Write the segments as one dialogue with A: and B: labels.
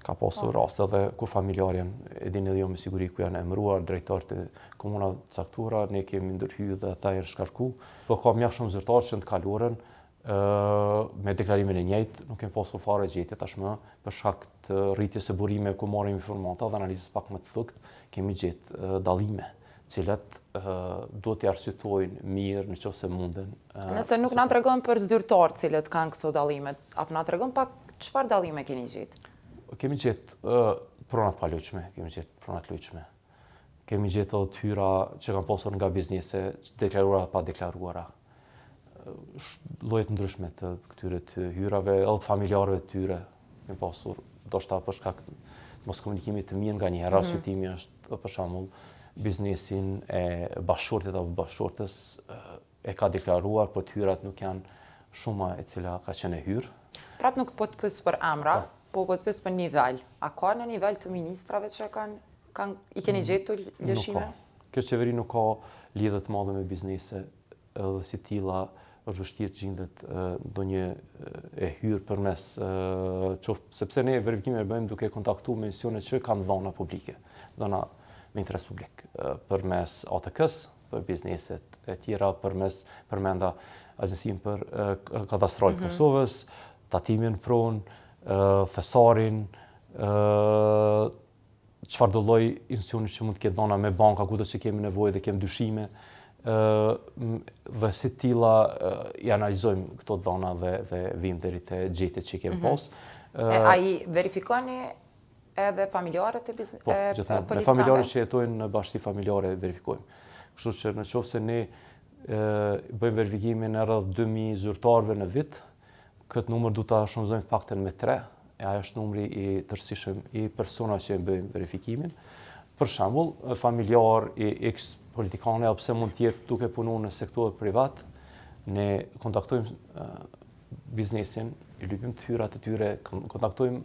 A: Ka pasur raste edhe ku familjarën e dini edhe jo me siguri ku janë emëruar drejtar të komuna të caktuara, ne kemi ndërhyrë dhe ata janë shkarku. Po ka mjaft shumë zyrtarë që në të kaluarën me deklarimin e njëjtë nuk kemi pasur fare gjetje tashmë për shkak të rritjes së burime ku marrim informata dhe analizës pak më të thuktë kemi gjetë dallime, të cilat duhet t'i arsyetojnë mirë nëse munden.
B: Nëse nuk na tregon për zyrtarë cilët kanë këto dallime, apo na tregon pak çfarë dallime keni gjetë?
A: Kemi gjetë pronat pa lojshme, kemi gjetë pronat lojshme. Kemi gjetë edhe hyra që kanë pasur nga biznese, deklaruara pa deklaruara. Lloje të ndryshme të këtyre të hyrave, edhe të familjarëve të tyre kemi pasur, ndoshta për shkak të mos komunikimit të mirë nganjëherë. Arsyetimi është për shembull biznesin e bashkëshortit apo bashkëshortës e ka deklaruar, por të hyrat nuk janë shuma e cila ka qenë e hyrë.
B: Prap nuk po të pyes për emra, po të pyes për nivel. A ka në nivel të ministrave që i keni gjetur lëshime?
A: Kjo qeveri nuk ka lidhje të madhe me biznese, edhe si tilla është vështirë që gjendet ndonjë e hyrë përmes qoftë, sepse ne verifikimin e bëjmë duke kontaktuar me institucione që kanë dhëna publike, dhëna me interes publik, përmes ATK-s, për bizneset e tjera, përmenda Agjencinë për Kadastralin të Kosovës, Tatimin Pron, Thesarin, çfarëdo lloj institucioni që mund të ketë dhëna me banka, kudo që kemi nevojë dhe kemi dyshime, dhe si tilla i analizojmë këto dhëna dhe vim deri te gjetjet që kemi pas.
B: Ai verifikoni edhe familjarët e
A: Po, gjithmonë. Me familjarët që jetojnë në bashkësi familjare verifikojmë. Kështu që nëse ne bëjmë verifikimin e rreth 2000 zyrtarëve në vit, këtë numër duhet ta shumëzojmë të paktën me 3. Ajo është numri i tërësishëm i personave që bëjmë verifikimin. Për shembull, familjar i eks politikane, apo pse mund të jetë duke punuar në sektorin privat, ne kontaktojmë biznesin, i lypim të hyrat e tyre, kontaktojmë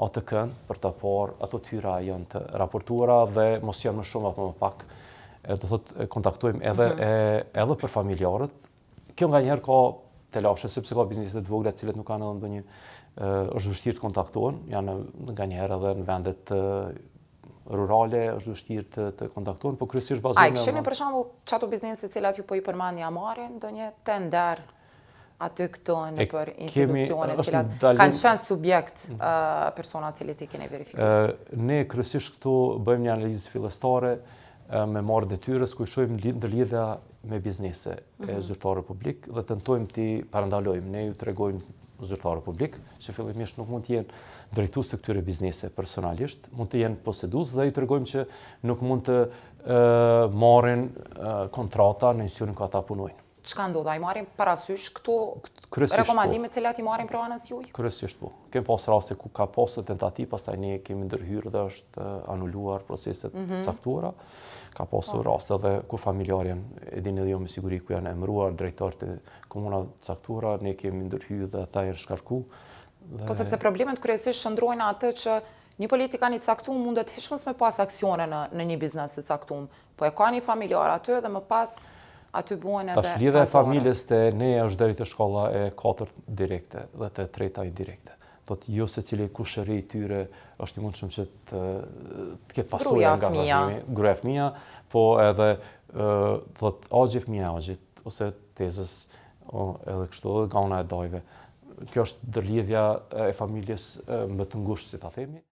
A: ATK-n për ta parë ato të hyra janë të raportuara dhe mos janë më shumë apo më pak. Do thotë kontaktojmë edhe për familjarët. Kjo nganjëherë ka telashe, sepse ka biznese të vogla të cilët nuk kanë edhe ndonjë është vështirë të kontaktohen, janë nganjëherë edhe në vendet rurale, është vështirë të kontaktohen, por kryesisht bazohen.
B: A kishini për shembull çato biznese të cilat ju po i përmendni marrin ndonjë tender aty këto në për institucione të cilat kanë qenë subjekt persona të cilët i keni verifikuar?
A: Ne kryesisht këtu bëjmë një analizë fillestare me marrë detyrës ku i shohim ndërlidhja me biznese e zyrtarëve publik dhe tentojmë t'i parandalojmë. Ne ju tregojmë zyrtarë publik, që fillimisht nuk mund të jenë drejtues të këtyre biznese personalisht, mund të jenë posedues dhe ju tregojmë që nuk mund të marrin kontrata në institucionin ku ata punojnë.
B: Çka ndodh? Ai marrin parasysh këto rekomandime të cilat i marrin për anës juaj?
A: Kryesisht po. Kemi pas raste ku ka pasur tentativë, pastaj ne kemi ndërhyrë dhe është anuluar proceset caktuara. Ka pasur raste edhe ku familjarën e dini edhe jo me siguri ku janë emëruar drejtar të komuna të caktuara, ne kemi ndërhyrë dhe ata janë shkarku.
B: Po sepse problemet kryesisht shndrojnë atë që një politikan i caktuar mundet hiç mos me pas aksione në një biznes të caktuar, po e ka një familjar aty dhe më pas aty buhen edhe
A: tash lidhja e familjes te ne është deri te shkolla e 4 direkte dhe te 3 indirekte. Do të jo secili kushëri i tyre është i mundshëm që të ketë pasojë nga vazhdimi, gruaja fëmia, po edhe thot agji fëmia agjit ose tezës edhe kështu edhe gauna e dajve. Kjo është ndërlidhja e familjes më të ngushtë, si ta themi.